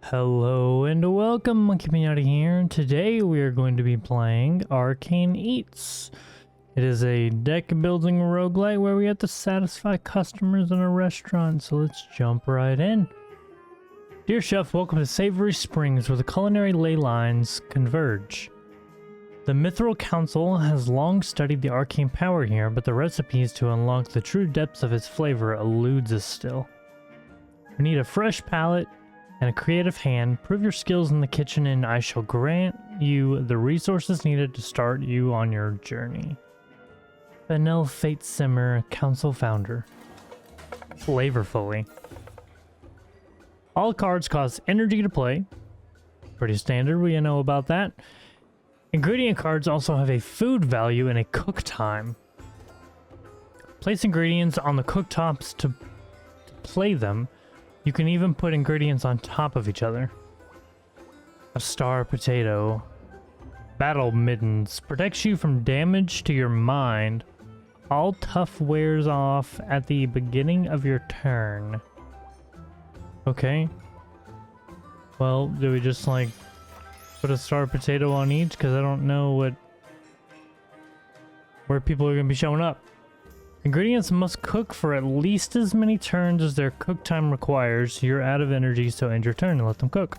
Hello and welcome, Monkey Pinata here. Today we are going to be playing Arcane Eats. It is a deck building roguelite where we have to satisfy customers in a restaurant, so let's jump right in. Dear Chef, welcome to Savory Springs where the culinary ley lines converge. The Mythil Council has long studied the arcane power here, but the recipes to unlock the true depths of its flavor eludes us still. We need a fresh palate and a creative hand. Prove your skills in the kitchen and I shall grant you the resources needed to start you on your journey. Benel Fate Simmer, Council Founder. Flavorfully. All cards cost energy to play. Pretty standard, we know about that. Ingredient cards also have a food value and a cook time. Place ingredients on the cooktops to play them. You can even put ingredients on top of each other. A star potato. Battle mittens. Protects you from damage to your mind. All tough wears off at the beginning of your turn. Okay. Well, do we just like put a star potato on each? Because I don't know where people are going to be showing up. Ingredients must cook for at least as many turns as their cook time requires. You're out of energy, so end your turn and let them cook.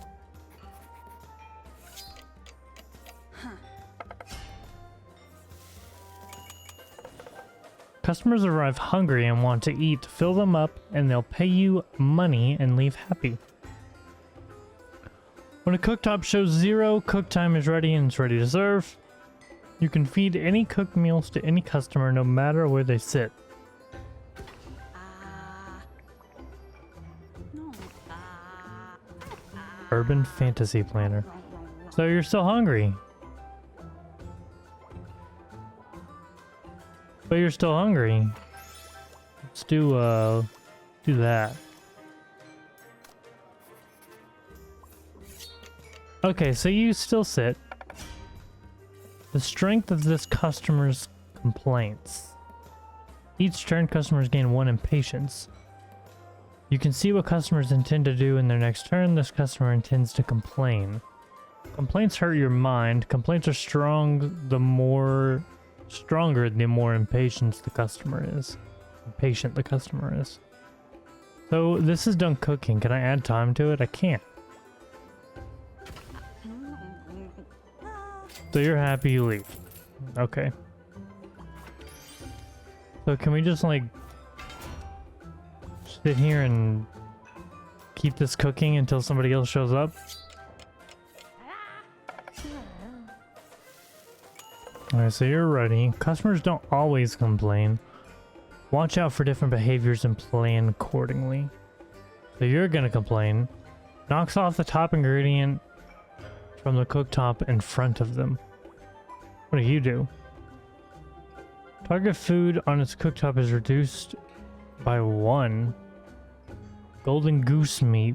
Customers arrive hungry and want to eat. Fill them up and they'll pay you money and leave happy. When a cooktop shows 0, cook time is ready and it's ready to serve. You can feed any cooked meals to any customer no matter where they sit. Urban Fantasy Planner. So you're still hungry. But you're still hungry. Let's do that. Okay, so you still sit. The strength of this customer's complaints. Each turn, customers gain 1 impatience. You can see what customers intend to do in their next turn. This customer intends to complain. Complaints hurt your mind. Complaints are stronger the more impatient the customer is. So this is done cooking. Can I add time to it? I can't. So you're happy, you leave. Okay. So can we just like sit here and keep this cooking until somebody else shows up? Alright, so you're ready. Customers don't always complain. Watch out for different behaviors and plan accordingly. So you're gonna complain. Knocks off the top ingredient from the cooktop in front of them. What do you do? Target food on its cooktop is reduced by 1. Golden goose meat.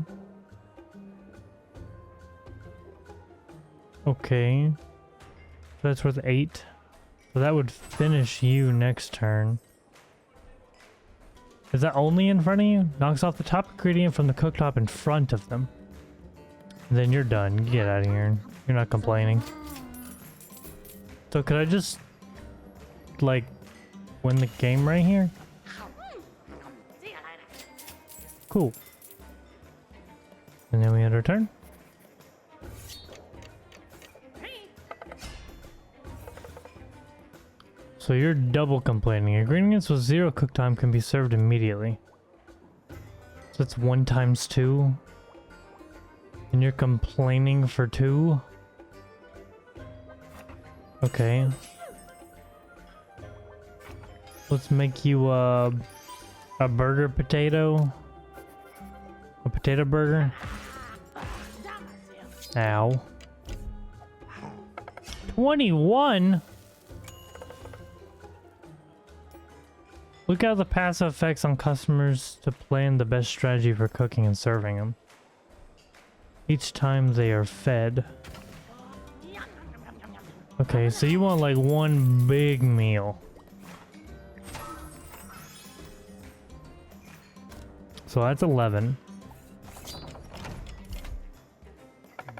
Okay. So that's worth 8. So that would finish you next turn. Is that only in front of you? Knocks off the top ingredient from the cooktop in front of them. Then you're done. You get out of here. You're not complaining. So could I just like win the game right here? Cool. And then we end our turn. So you're double complaining. Ingredients with 0 cook time can be served immediately. So it's 1 times 2. And you're complaining for 2? Okay. Let's make you a burger potato. A potato burger. Ow. 21? Look out the passive effects on customers to plan the best strategy for cooking and serving them. Each time they are fed. Okay, so you want like 1 big meal. So that's 11.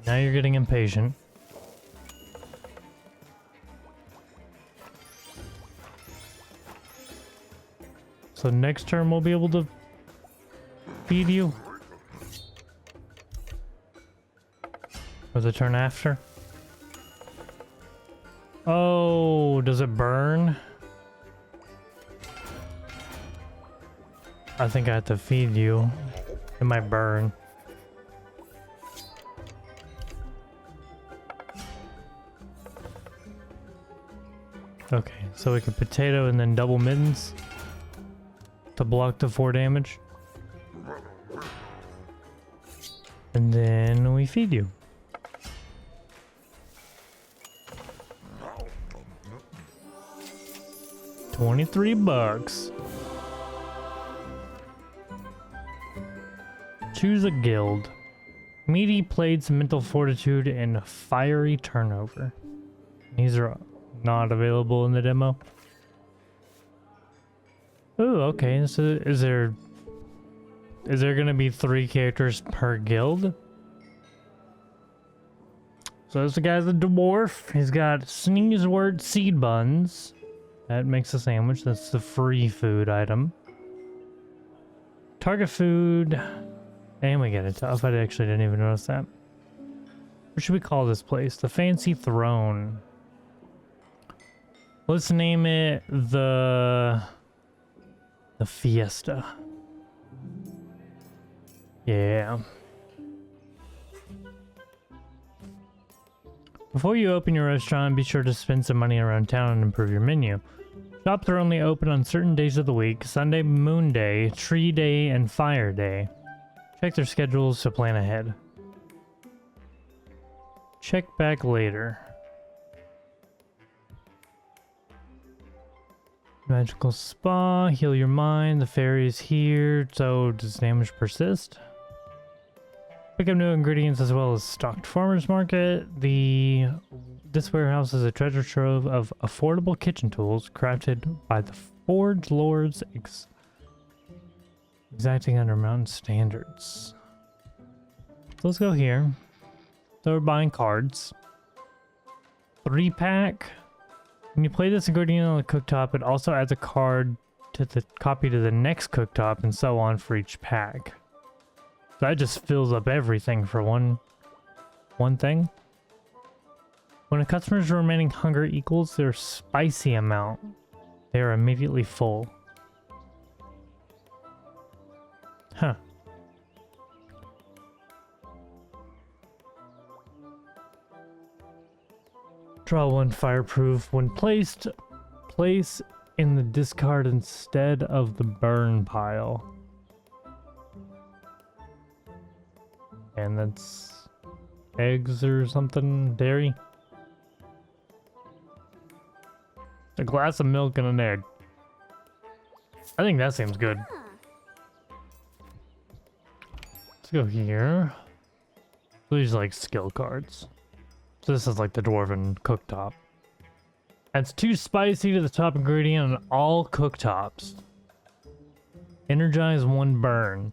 Now you're getting impatient. So next turn we'll be able to feed you. Or the turn after. Oh, does it burn? I think I have to feed you. It might burn. Okay, so we can potato and then double mittens to block the 4 damage. And then we feed you. $23. Choose a guild. Meaty plates, mental fortitude, and fiery turnover. These are not available in the demo. Oh, okay. So is there gonna be 3 characters per guild? So this guy's a dwarf. He's got Sneezewort seed buns. That makes a sandwich. That's the free food item. Target food. And we get it tough. I actually didn't even notice that. What should we call this place? The Fancy Throne. Let's name it the Fiesta. Yeah. Before you open your restaurant, be sure to spend some money around town and improve your menu. Shops are only open on certain days of the week: Sunday, Moon Day, Tree Day, and Fire Day. Check their schedules to plan ahead. Check back later. Magical spa, heal your mind. The fairy is here. So does damage persist? Pick up new ingredients as well as stocked farmers market. This warehouse is a treasure trove of affordable kitchen tools crafted by the Forge Lords exacting under mountain standards. So let's go here. So we're buying cards. 3-pack. When you play this ingredient on the cooktop, it also adds a card to the copy to the next cooktop and so on for each pack. So that just fills up everything for one thing. When a customer's remaining hunger equals their spicy amount, they are immediately full. Huh. Draw 1 fireproof. When placed, place in the discard instead of the burn pile. And that's eggs or something, dairy. A glass of milk and an egg. I think that seems good. Let's go here. These are like skill cards. So this is like the dwarven cooktop. Adds 2 spicy to the top ingredient on all cooktops. Energize 1 burn.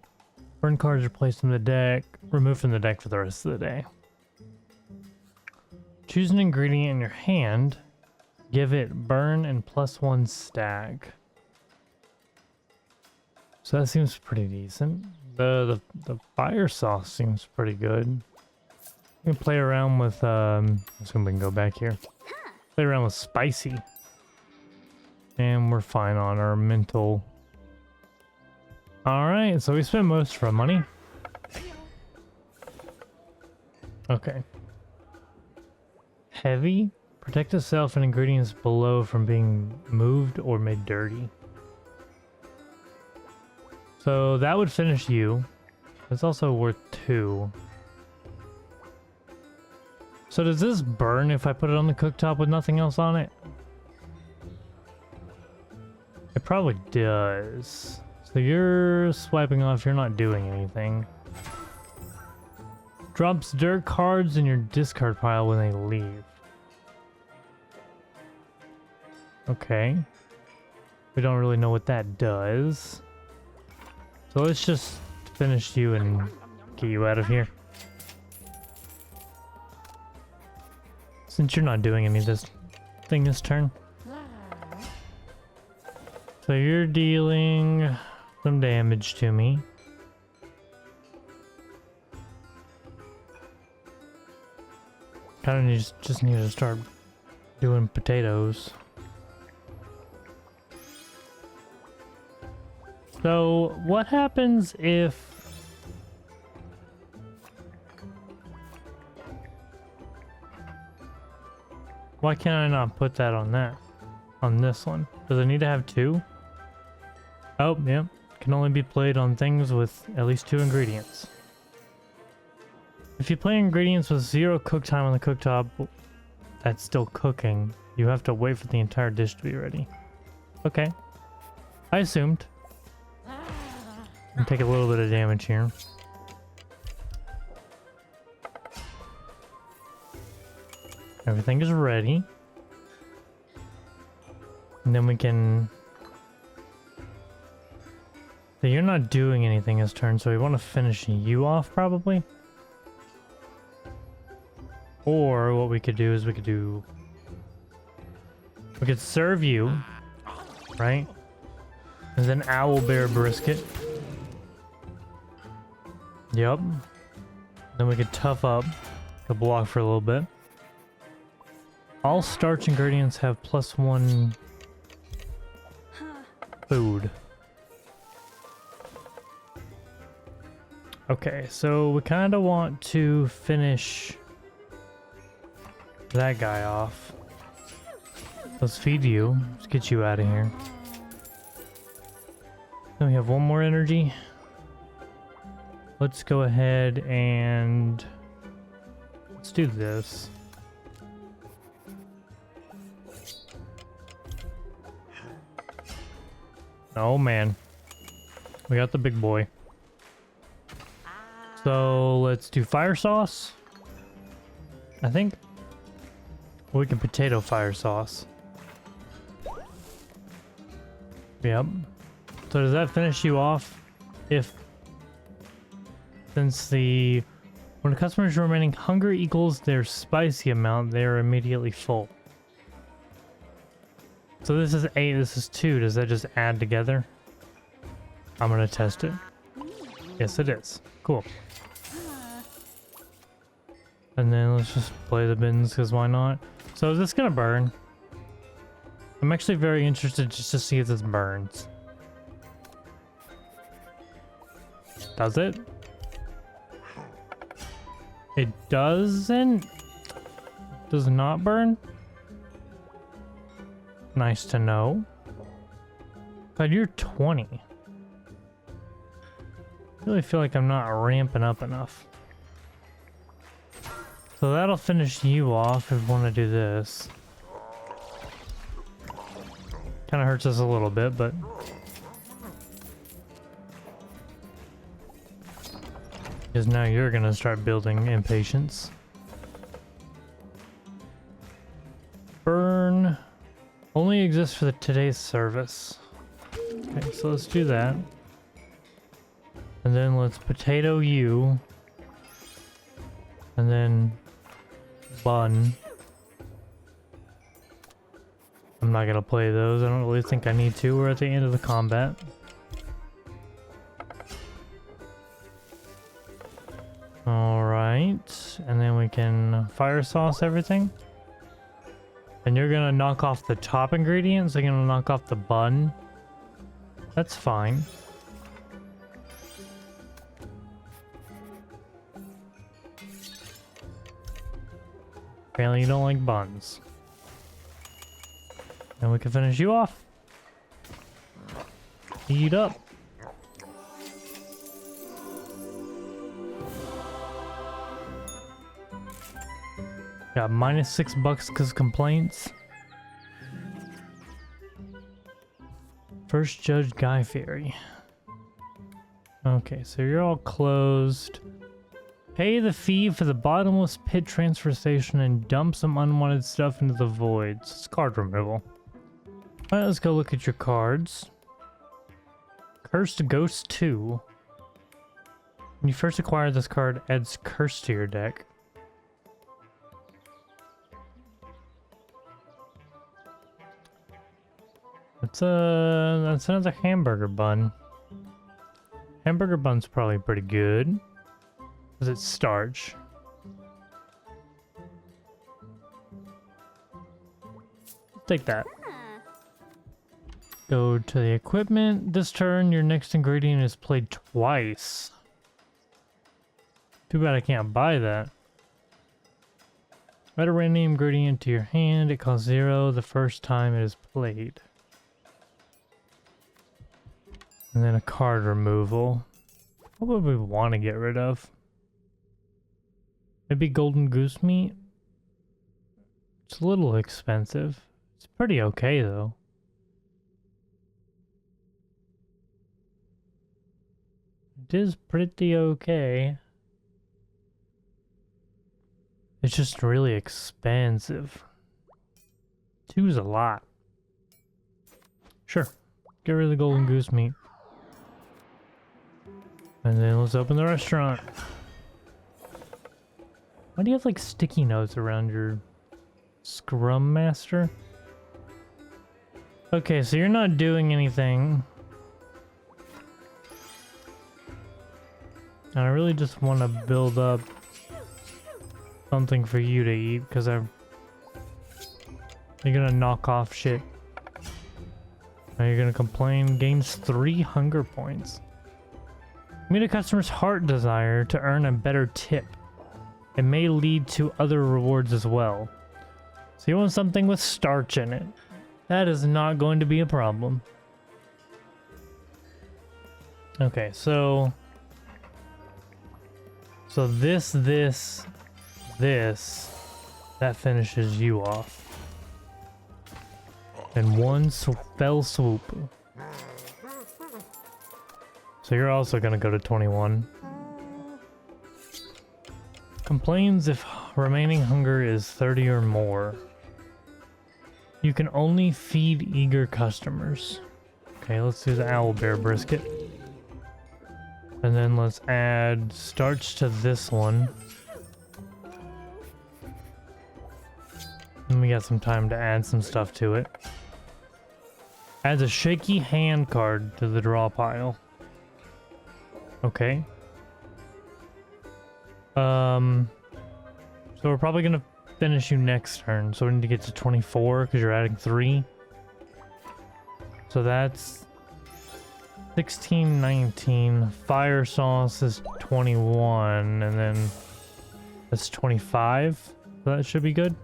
Burn cards are placed from the deck, removed from the deck for the rest of the day. Choose an ingredient in your hand. Give it burn and +1 stag. So that seems pretty decent. The fire sauce seems pretty good. We can play around with let's see if we can go back here. Play around with spicy. And we're fine on our mental. Alright, so we spent most of our money. Okay. Heavy. Protect yourself and ingredients below from being moved or made dirty. So that would finish you. It's also worth 2. So does this burn if I put it on the cooktop with nothing else on it? It probably does. So you're swiping off, you're not doing anything. Drops dirt cards in your discard pile when they leave. Okay. We don't really know what that does. So let's just finish you and get you out of here. Since you're not doing any of this thing this turn. So you're dealing some damage to me. Kind of just need to start doing potatoes. So what happens if... Why can't I not put that on that? On this one? Does it need to have two? Oh, yeah. Can only be played on things with at least 2 ingredients. If you play ingredients with 0 cook time on the cooktop, that's still cooking. You have to wait for the entire dish to be ready. Okay. I assumed. I'll take a little bit of damage here. Everything is ready. And then we can... So you're not doing anything this turn, so we want to finish you off probably. Or what we could do is we could serve you, right? And then owl bear brisket. Yep. Then we could tough up the block for a little bit. All starch ingredients have +1 food. Okay, so we kind of want to finish that guy off. Let's feed you. Let's get you out of here. Then we have 1 more energy. Let's go ahead and let's do this. Oh man, we got the big boy. So let's do fire sauce. I think we can potato fire sauce. Yep. So does that finish you off? Since when the customer's remaining hunger equals their spicy amount, they are immediately full. So this is 8, this is 2. Does that just add together? I'm gonna test it. Yes, it is. Cool. And then let's just play the bins, because why not? So is this gonna burn? I'm actually very interested just to see if this burns. Does it? It doesn't? Does not burn? Nice to know. God, you're 20. I really feel like I'm not ramping up enough. So that'll finish you off if we want to do this. Kind of hurts us a little bit, but... Because now you're going to start building impatience. Burn only exists for today's service. Okay, so let's do that. And then let's potato you. And then bun. I'm not going to play those. I don't really think I need to. We're at the end of the combat. Alright, and then we can fire sauce everything. And you're gonna knock off the top ingredients, you're gonna knock off the bun. That's fine. Apparently you don't like buns. And we can finish you off. Eat up. Got -$6 because complaints. First Judge Guy Fairy. Okay, so you're all closed. Pay the fee for the bottomless pit transfer station and dump some unwanted stuff into the voids. It's card removal. Alright, let's go look at your cards. Cursed Ghost 2. When you first acquire this card, adds Curse to your deck. That's another hamburger bun. Hamburger bun's probably pretty good. Because it's starch. Take that. Go to the equipment. This turn, your next ingredient is played twice. Too bad I can't buy that. Add a random ingredient to your hand. It costs 0 the first time it is played. And then a card removal. What would we want to get rid of? Maybe golden goose meat? It's a little expensive. It's pretty okay though. It is pretty okay. It's just really expensive. 2's a lot. Sure. Get rid of the golden goose meat. And then let's open the restaurant. Why do you have like sticky notes around your Scrum Master? Okay, so you're not doing anything. And I really just want to build up something for you to eat, because you're gonna knock off shit. Now you're gonna complain. Gains 3 hunger points. Meet a customer's heart desire to earn a better tip. It may lead to other rewards as well. So you want something with starch in it. That is not going to be a problem. Okay, so this, that finishes you off. In one fell swoop. So you're also gonna go to 21. Complains if remaining hunger is 30 or more. You can only feed eager customers. Okay, let's do the owlbear brisket. And then let's add starch to this one. And we got some time to add some stuff to it. Adds a shaky hand card to the draw pile. Okay. So we're probably gonna finish you next turn. So we need to get to 24 because you're adding 3. So that's 16, 19. Fire sauce is 21, and then that's 25. So that should be good.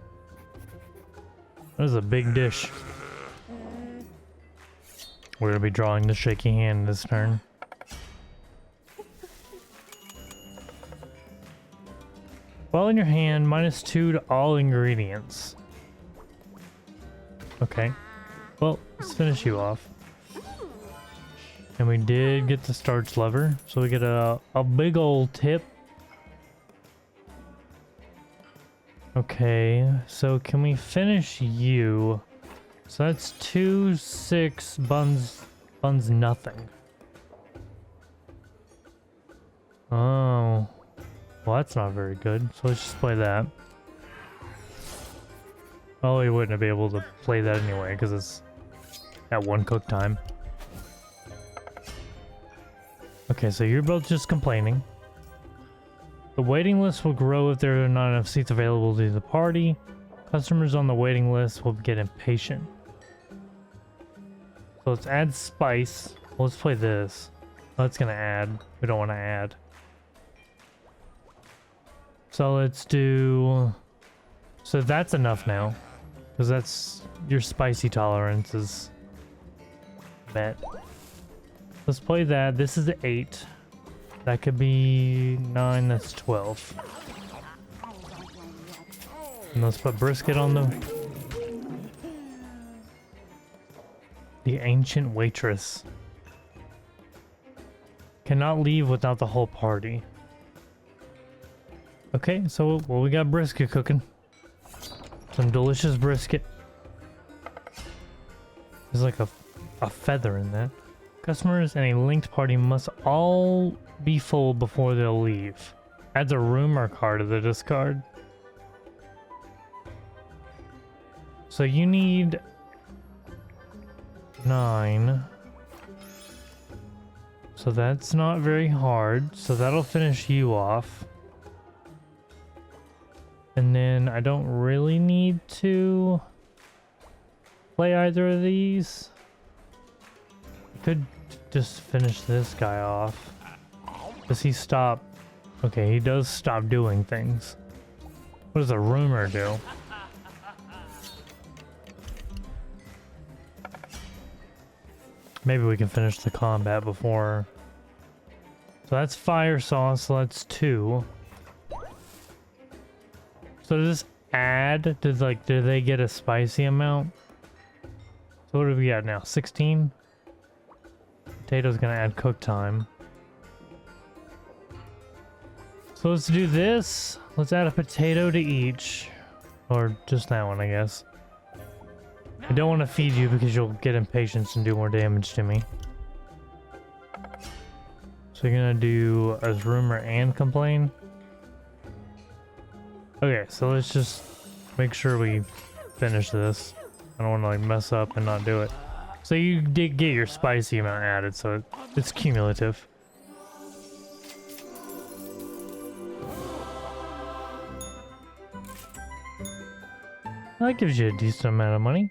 That is a big dish. We're gonna be drawing the shaky hand this turn. While in your hand, -2 to all ingredients. Okay. Well, let's finish you off. And we did get the starch lever, so we get a big old tip. Okay, so can we finish you? So that's 2, 6, buns nothing. Oh. Well, that's not very good, so let's just play that. Oh, we wouldn't be able to play that anyway, because it's at 1 cook time. Okay, so you're both just complaining. The waiting list will grow if there are not enough seats available to the party. Customers on the waiting list will get impatient. So let's add spice. Well, let's play this. Oh, it's gonna add. We don't want to add. So let's do... So that's enough now. Because that's... Your spicy tolerance is met. Let's play that. This is 8. That could be 9. That's 12. And let's put brisket on the ancient waitress. Cannot leave without the whole party. Okay, so well, we got brisket cooking. Some delicious brisket. There's like a feather in that. Customers and a linked party must all be full before they'll leave. Adds a rumor card to the discard. So you need 9. So that's not very hard. So that'll finish you off. And then I don't really need to play either of these. I could just finish this guy off. Does he stop? Okay, he does stop doing things. What does a rumor do? Maybe we can finish the combat before. So that's fire sauce, so that's 2. So does this add, do they get a spicy amount? So what do we got now? 16? Potato's gonna add cook time. So let's do this. Let's add a potato to each. Or just that one, I guess. I don't want to feed you because you'll get impatient and do more damage to me. So you're gonna do a rumor and complain? Okay, so let's just make sure we finish this. I don't want to like mess up and not do it. So you did get your spicy amount added, so it's cumulative. That gives you a decent amount of money.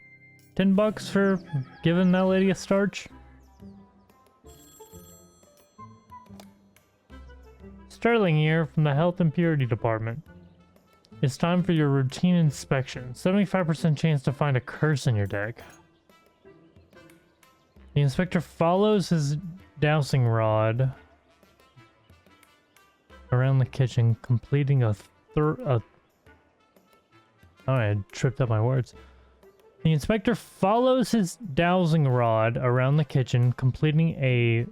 $10 for giving that lady a starch. Sterling here from the Health and Purity Department. It's time for your routine inspection. 75% chance to find a curse in your deck. The inspector follows his dowsing rod around the kitchen, completing I tripped up my words. The inspector follows his dowsing rod around the kitchen, completing a...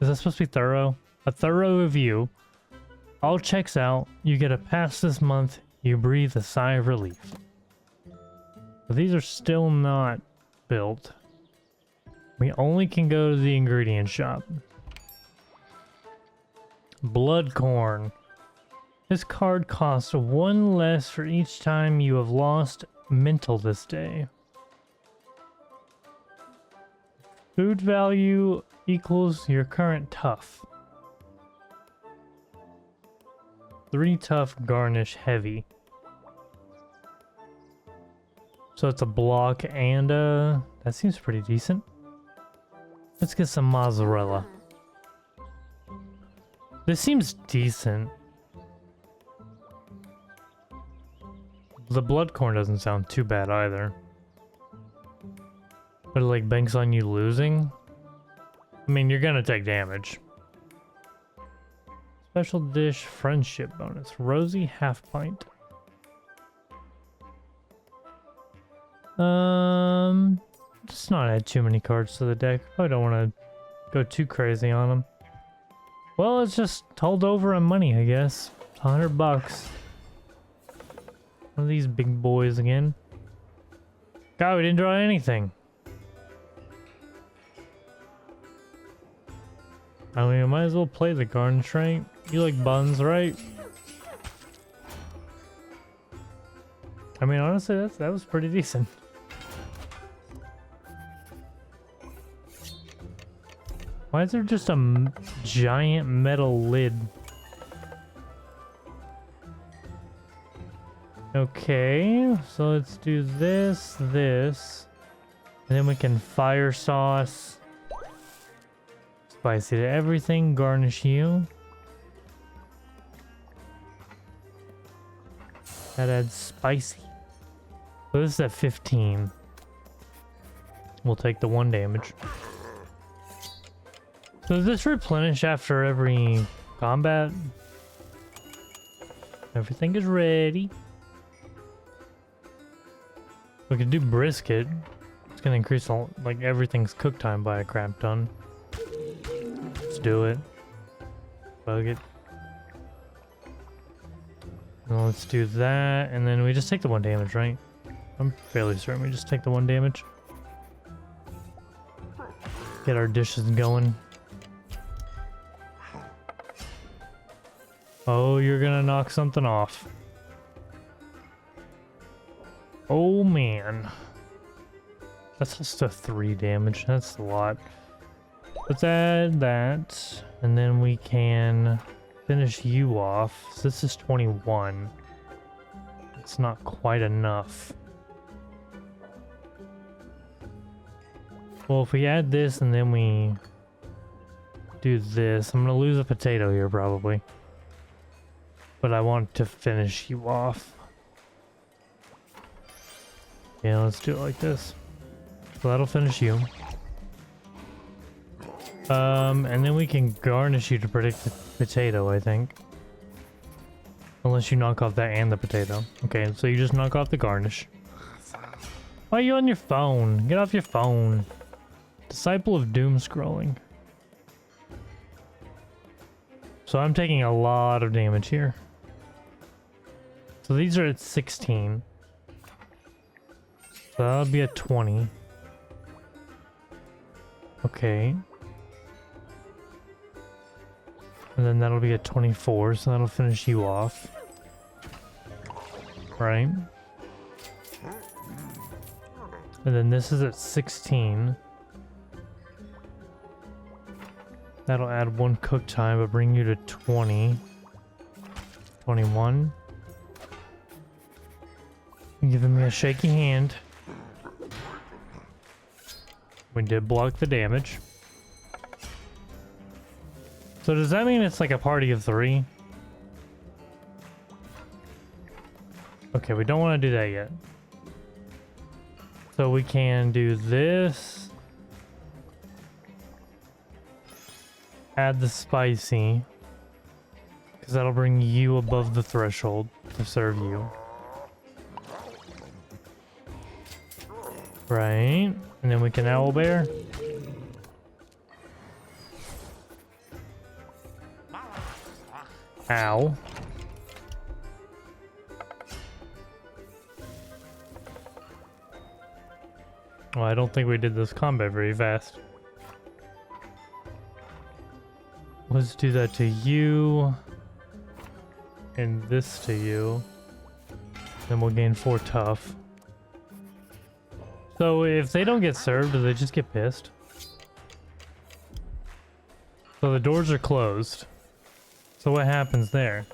Is that supposed to be thorough? A thorough review. All checks out. You get a pass this month. You breathe a sigh of relief. But these are still not built. We only can go to the ingredient shop. Bloodcorn. This card costs 1 less for each time you have lost Mythil this day. Food value equals your current tough. 3 tough, garnish, heavy. So it's a block and that seems pretty decent. Let's get some mozzarella. This seems decent. The bloodcorn doesn't sound too bad either. But it like banks on you losing? I mean, you're gonna take damage. Special dish friendship bonus. Rosy half pint. Just not add too many cards to the deck. I don't want to go too crazy on them. Well, it's just hold over on money, I guess. $100. One of these big boys again. God, we didn't draw anything. I mean, I might as well play the garnish, right? You like buns, right? I mean, honestly, that was pretty decent. Why is there just a giant metal lid? Okay, so let's do this, and then we can fire sauce. Spicy to everything, garnish you. That adds spicy. So this is at 15. We'll take the 1 damage. So does this replenish after every combat? Everything is ready. We can do brisket. It's gonna increase like everything's cook time by a crap ton. Let's do it. Bug it. Well, let's do that, and then we just take the 1 damage, right? I'm fairly certain we just take the 1 damage. Get our dishes going. Oh, you're gonna knock something off. Oh man. That's just a 3 damage. That's a lot. Let's add that, and then we can finish you off. So this is 21. It's not quite enough. Well, if we add this and then we do this, I'm gonna lose a potato here probably. But I want to finish you off. Yeah, let's do it like this. So that'll finish you. And then we can garnish you to protect the potato, I think. Unless you knock off that and the potato. Okay, so you just knock off the garnish. Why are you on your phone? Get off your phone. Disciple of Doom scrolling. So I'm taking a lot of damage here. So these are at 16. So that'll be at 20. Okay. And then that'll be at 24, so that'll finish you off. Right? And then this is at 16. That'll add 1 cook time, but bring you to 20. 21. You're giving me a shaky hand. We did block the damage. So does that mean it's like a party of 3? Okay, we don't want to do that yet. So we can do this. Add the spicy. Because that'll bring you above the threshold to serve you. Right. And then we can owlbear. Ow. Well, I don't think we did this combat very fast. Let's do that to you. And this to you. Then we'll gain 4 tough. So if they don't get served, do they just get pissed? So the doors are closed. So what happens there?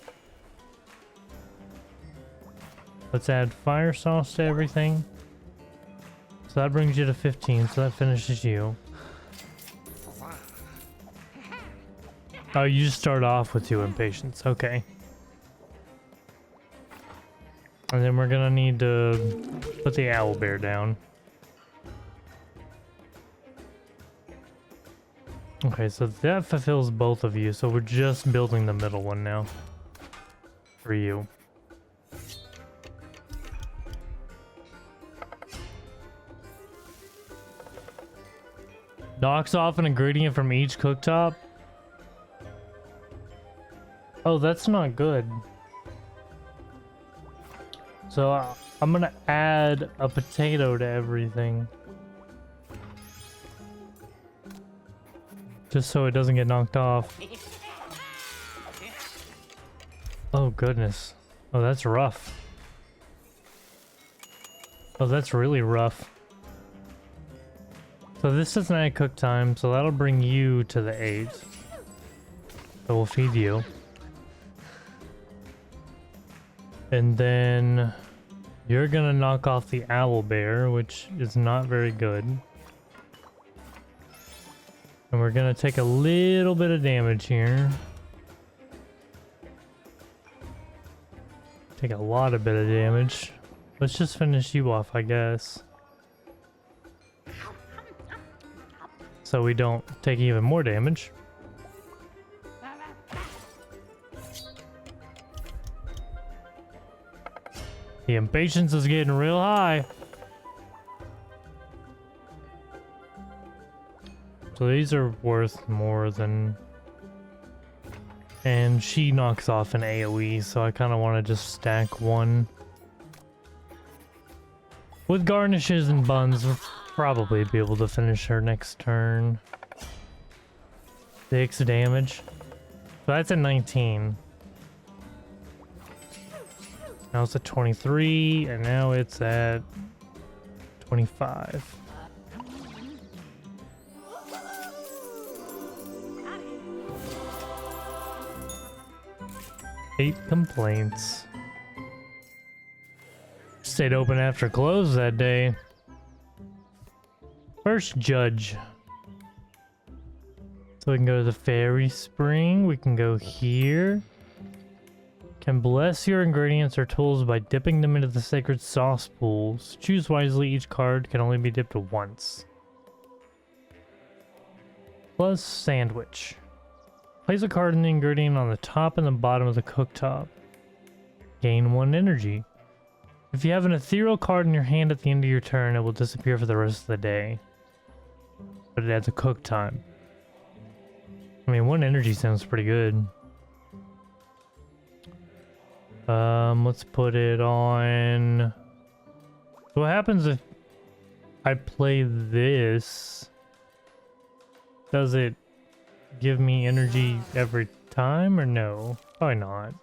Let's add fire sauce to everything. So that brings you to 15, so that finishes you. Oh, you just start off with 2 impatience, okay. And then we're gonna need to put the owlbear down. Okay, so that fulfills both of you, so we're just building the middle one now. For you. Knocks off an ingredient from each cooktop? Oh, that's not good. So I'm gonna add a potato to everything. Just so it doesn't get knocked off. Oh goodness. Oh, that's rough. Oh, that's really rough. So this doesn't add cook time, so that'll bring you to the 8. So we'll feed you. And then you're gonna knock off the owlbear, which is not very good. And we're gonna take a little bit of damage here. Take a lot of bit of damage. Let's just finish you off, I guess. So we don't take even more damage. The impatience is getting real high. So these are worth more than... And she knocks off an AoE, so I kind of want to just stack 1. With garnishes and buns, we'll probably be able to finish her next turn. 6 damage. So that's at 19. Now it's at 23, and now it's at 25. 8 complaints. Stayed open after close that day. First judge. So we can go to the fairy spring. We can go here. Can bless your ingredients or tools by dipping them into the sacred sauce pools. Choose wisely. Each card can only be dipped once. Plus sandwich. Place a card and the ingredient on the top and the bottom of the cooktop. Gain 1 energy. If you have an ethereal card in your hand at the end of your turn, it will disappear for the rest of the day. But it adds a cook time. I mean, 1 energy sounds pretty good. Let's put it on. So what happens if I play this? Does it give me energy every time or no? Probably not.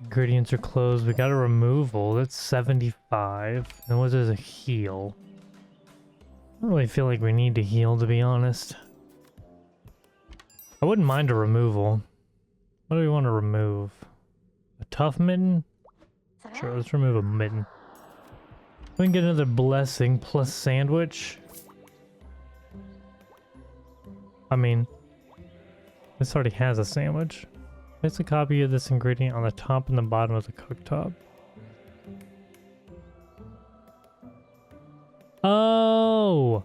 Ingredients are closed. We got a removal. That's 75. And what is a heal? I don't really feel like we need to heal, to be honest. I wouldn't mind a removal. What do we want to remove? A tough mitten? Sure, let's remove a mitten. We can get another blessing plus sandwich. I mean, this already has a sandwich. Place a copy of this ingredient on the top and the bottom of the cooktop. Oh!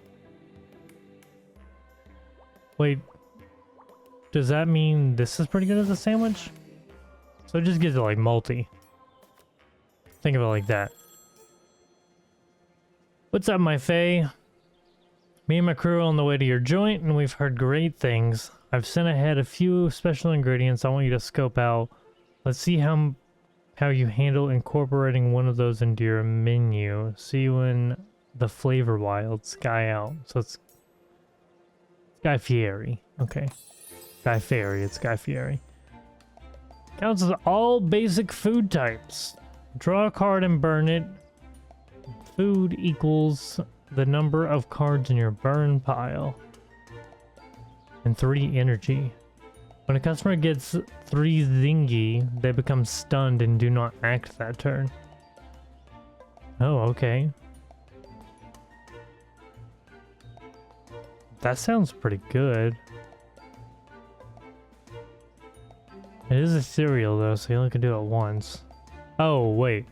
Wait. Does that mean this is pretty good as a sandwich? So it just gives it like multi. Think of it like that. What's up, my fae? Me and my crew are on the way to your joint, and we've heard great things. I've sent ahead a few special ingredients I want you to scope out. Let's see how you handle incorporating one of those into your menu. See you in the Flavor Wild Sky Out. So it's Sky Fieri. Okay. Sky Fairy, it's Sky Fieri. Counts as all basic food types. Draw a card and burn it. Food equals the number of cards in your burn pile. And 3 energy. When a customer gets 3 zingy, they become stunned and do not act that turn. Oh, okay. That sounds pretty good. It is a cereal though, so you only can do it once. Oh, wait.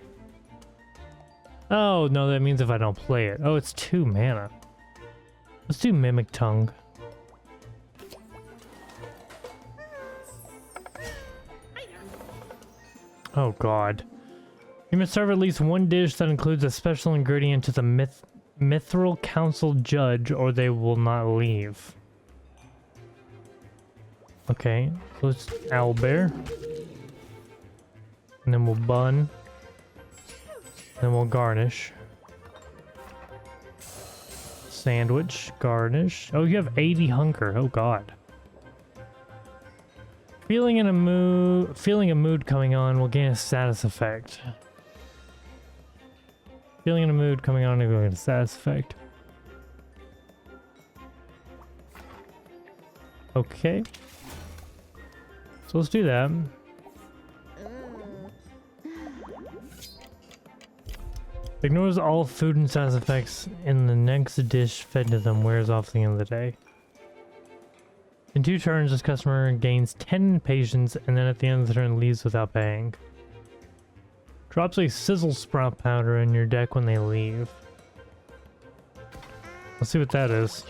Oh, no, that means if I don't play it. Oh, it's 2 mana. Let's do Mimic Tongue. Oh, God. You must serve at least 1 dish that includes a special ingredient to the Mythil Council Judge, or they will not leave. Okay, so let's owlbear. And then we'll bun. Then we'll garnish. Sandwich, garnish. Oh, you have 80 hunger. Oh, God. Feeling a mood coming on will gain a status effect. Feeling in a mood coming on will gain a status effect. Okay. So let's do that. Ignores all food and status effects in the next dish fed to them, wears off the end of the day. In 2 turns, this customer gains 10 impatience, and then at the end of the turn leaves without paying. Drops a sizzle sprout powder in your deck when they leave. Let's see what that is.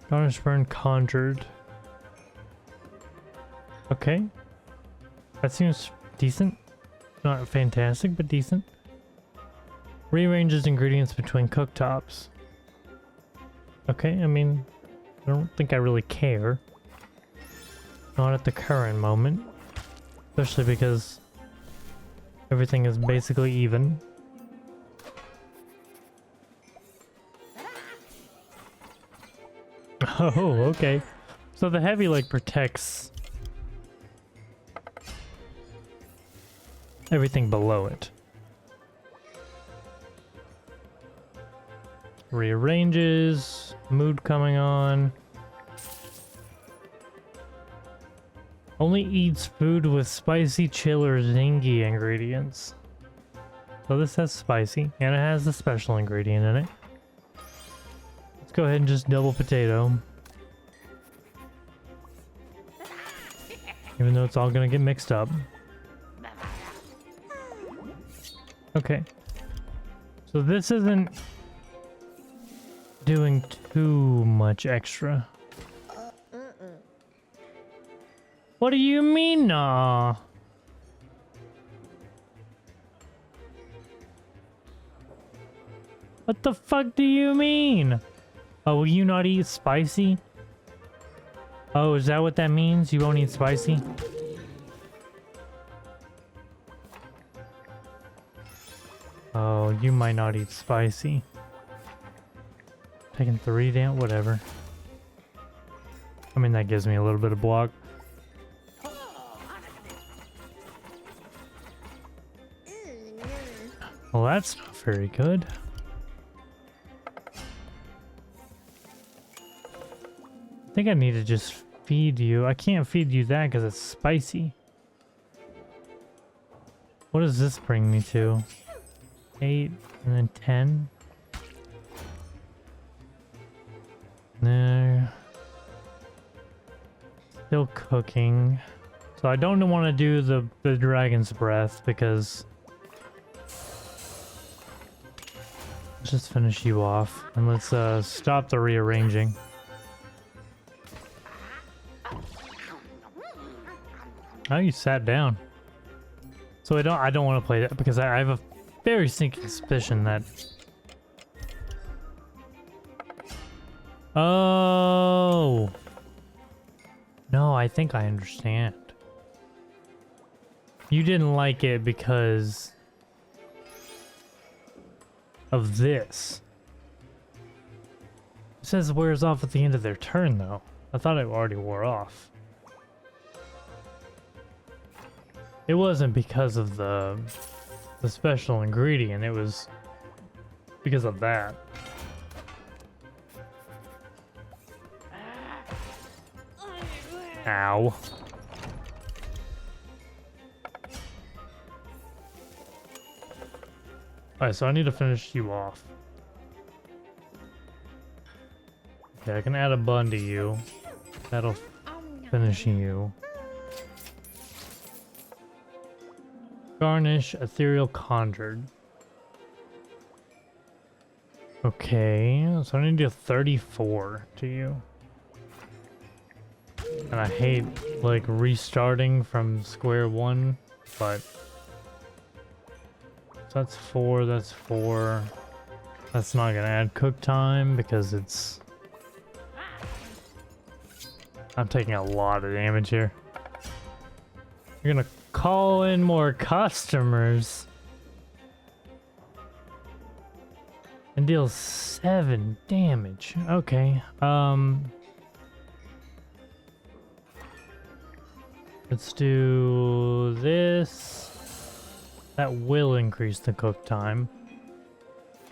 Garnish burn conjured. Okay. That seems decent. Not fantastic, but decent. Rearranges ingredients between cooktops. Okay, I mean, I don't think I really care. Not at the current moment. Especially because everything is basically even. Oh, okay. So the heavy, like, protects everything below it. Rearranges, mood coming on. Only eats food with spicy, chill, or zingy ingredients. So this has spicy, and it has the special ingredient in it. Let's go ahead and just double potato. Even though it's all gonna get mixed up. Okay. So this isn't doing too much extra. What do you mean, nah? What the fuck do you mean? Oh, will you not eat spicy? Oh, is that what that means? You won't eat spicy? Oh, you might not eat spicy. Taking 3 down, whatever. I mean, that gives me a little bit of block. Well, that's not very good. I think I need to just feed you. I can't feed you that because it's spicy. What does this bring me to? 8 and then 10. No. Still cooking. So I don't want to do the dragon's breath because let's just finish you off and let's stop the rearranging. Oh, you sat down. So I don't want to play that because I have a very sinking suspicion that. Oh no, I think I understand. You didn't like it because of this. It says it wears off at the end of their turn though. I thought it already wore off. It wasn't because of the special ingredient, it was because of that. Ow. Alright, so I need to finish you off. Okay, I can add a bun to you. That'll finish you. Garnish, ethereal conjured. Okay, so I need to do 34 to you. And I hate, like, restarting from square one, but... So that's 4, that's 4. That's not gonna add cook time because it's... I'm taking a lot of damage here. You're gonna call in more customers and deal 7 damage. Okay, let's do this. That will increase the cook time.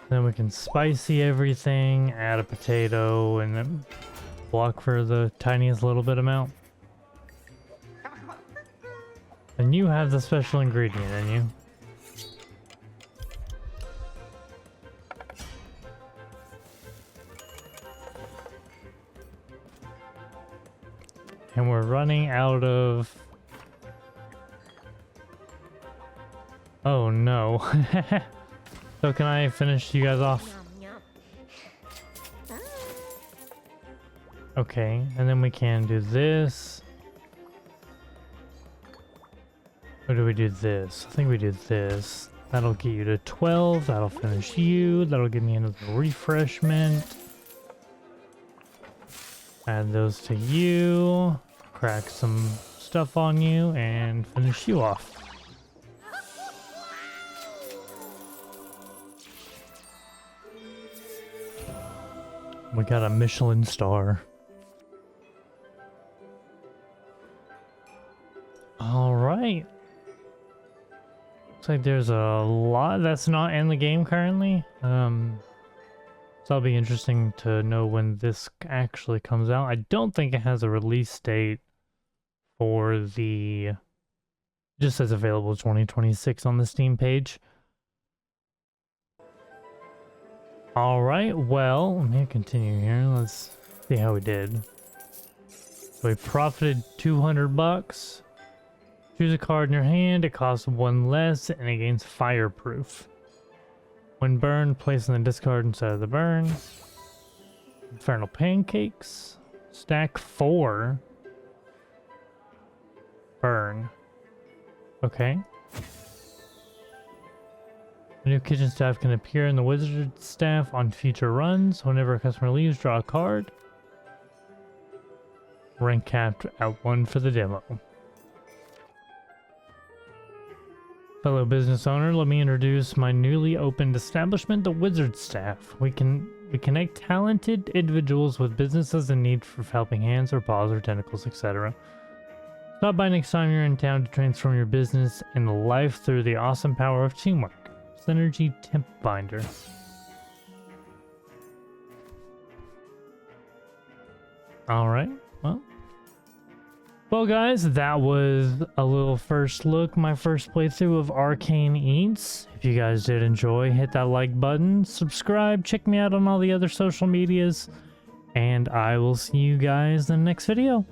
Then we can spicy everything, add a potato, and then block for the tiniest little bit amount. And you have the special ingredient in you. And we're running out of... Oh no. So can I finish you guys off? Okay, and then we can do this. Or do we do this? I think we do this. That'll get you to 12. That'll finish you. That'll give me another refreshment. Add those to you. Crack some stuff on you and finish you off. We got a Michelin star. All right. Looks like there's a lot that's not in the game currently. So it'll be interesting to know when this actually comes out. I don't think it has a release date for the, just says available 2026 on the Steam page. All right, well, let me continue here. Let's see how we did. So we profited 200 bucks. Choose a card in your hand. It costs 1 less and it gains fireproof. When burned, place in the discard instead of the burn. Infernal pancakes. Stack 4. Burn. Okay. A new kitchen staff can appear in the wizard staff on future runs. Whenever a customer leaves, draw a card. Rank capped at 1 for the demo. Fellow business owner, let me introduce my newly opened establishment, the Wizard Staff. We connect talented individuals with businesses in need for helping hands or paws or tentacles, etc. Stop by next time you're in town to transform your business and life through the awesome power of teamwork. Synergy Temp Binder. Alright, well guys, that was a little first look, my first playthrough of Arcane Eats. If you guys did enjoy, hit that like button, subscribe, check me out on all the other social medias, and I will see you guys in the next video.